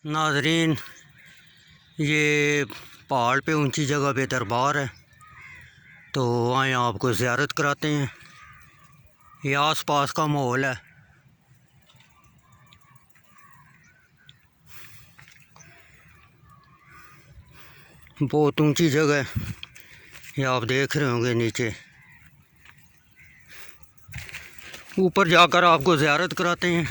नाजरीन, ये पहाड़ पे ऊंची जगह पे दरबार है, तो आए आपको ज़ियारत कराते हैं। ये आस पास का माहौल है। बहुत ऊंची जगह है, ये आप देख रहे होंगे। नीचे ऊपर जाकर आपको ज़ियारत कराते हैं।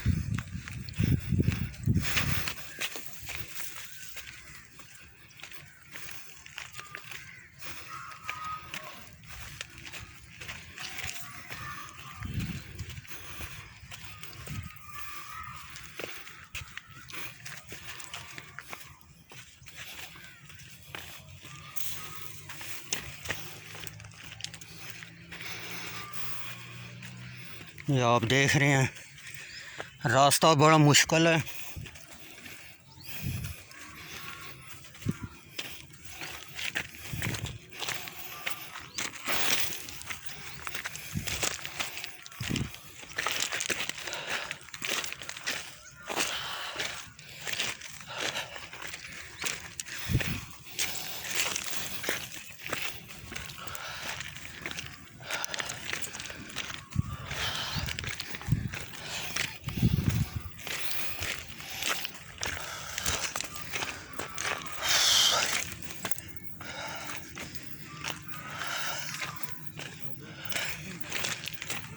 ये आप देख रहे हैं, रास्ता बड़ा मुश्किल है।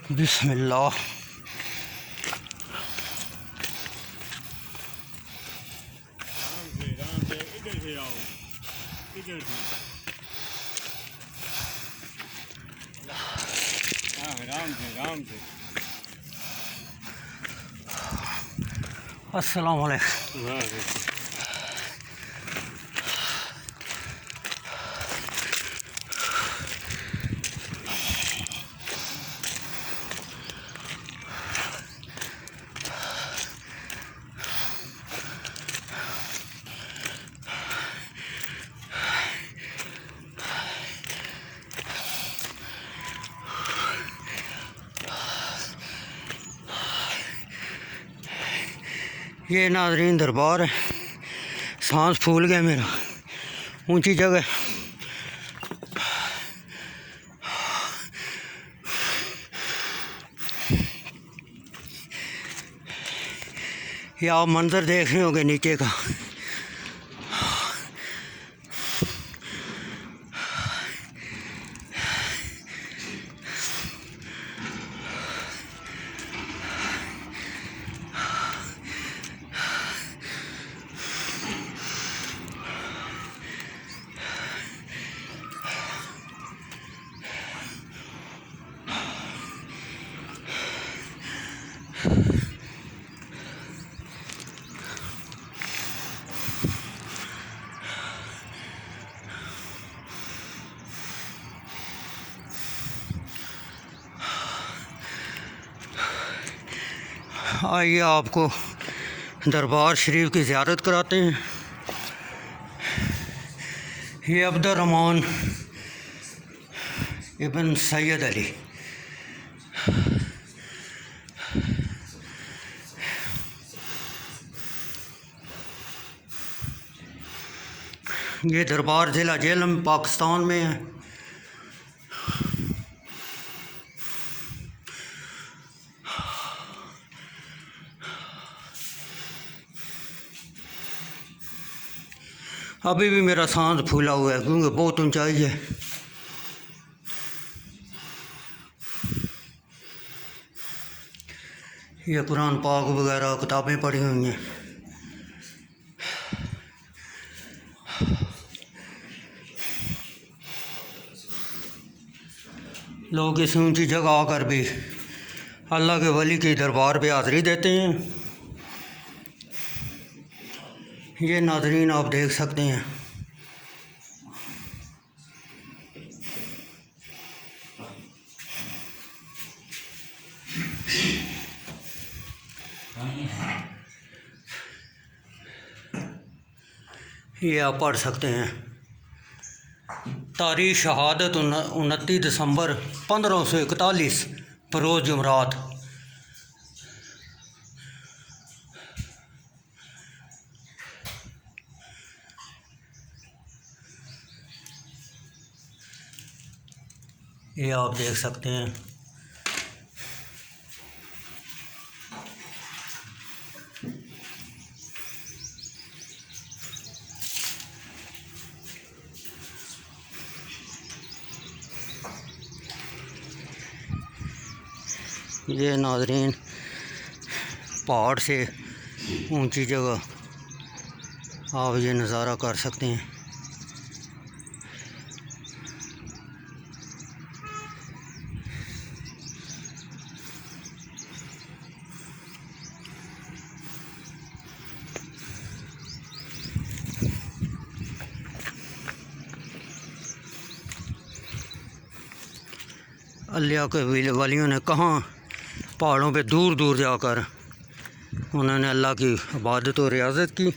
बिस्मिल्लाह। अस्सलाम वालेकुम। ये नाजरीन दरबार है। सांस फूल गया मेरा, ऊंची जगह। ये आप मंजर देख रहे होंगे नीचे का। आइए आपको दरबार शरीफ की ज़ियारत कराते हैं। ये अब्दुर्रहमान इब्न सैयद अली, ये दरबार ज़िला झेलम पाकिस्तान में है। अभी भी मेरा सांस फूला हुआ है क्योंकि बहुत ऊंचाई है। ये कुरान पाक वगैरह किताबें पढ़ी हुई हैं। लोग इस ऊंची जगह आकर भी अल्लाह के वली के दरबार पे हाज़िरी देते हैं। ये नाज़रीन आप देख सकते हैं। ये आप पढ़ सकते हैं। तारीख़ शहादत 29 दिसंबर 1541 बरोज़ जुमरात। ये आप देख सकते हैं। ये नाज़रीन पहाड़ से ऊंची जगह आप ये नज़ारा कर सकते हैं। अल्लाह के वलियों ने कहाँ पहाड़ों पे दूर दूर जाकर उन्होंने अल्लाह की इबादत और रियाज़त की।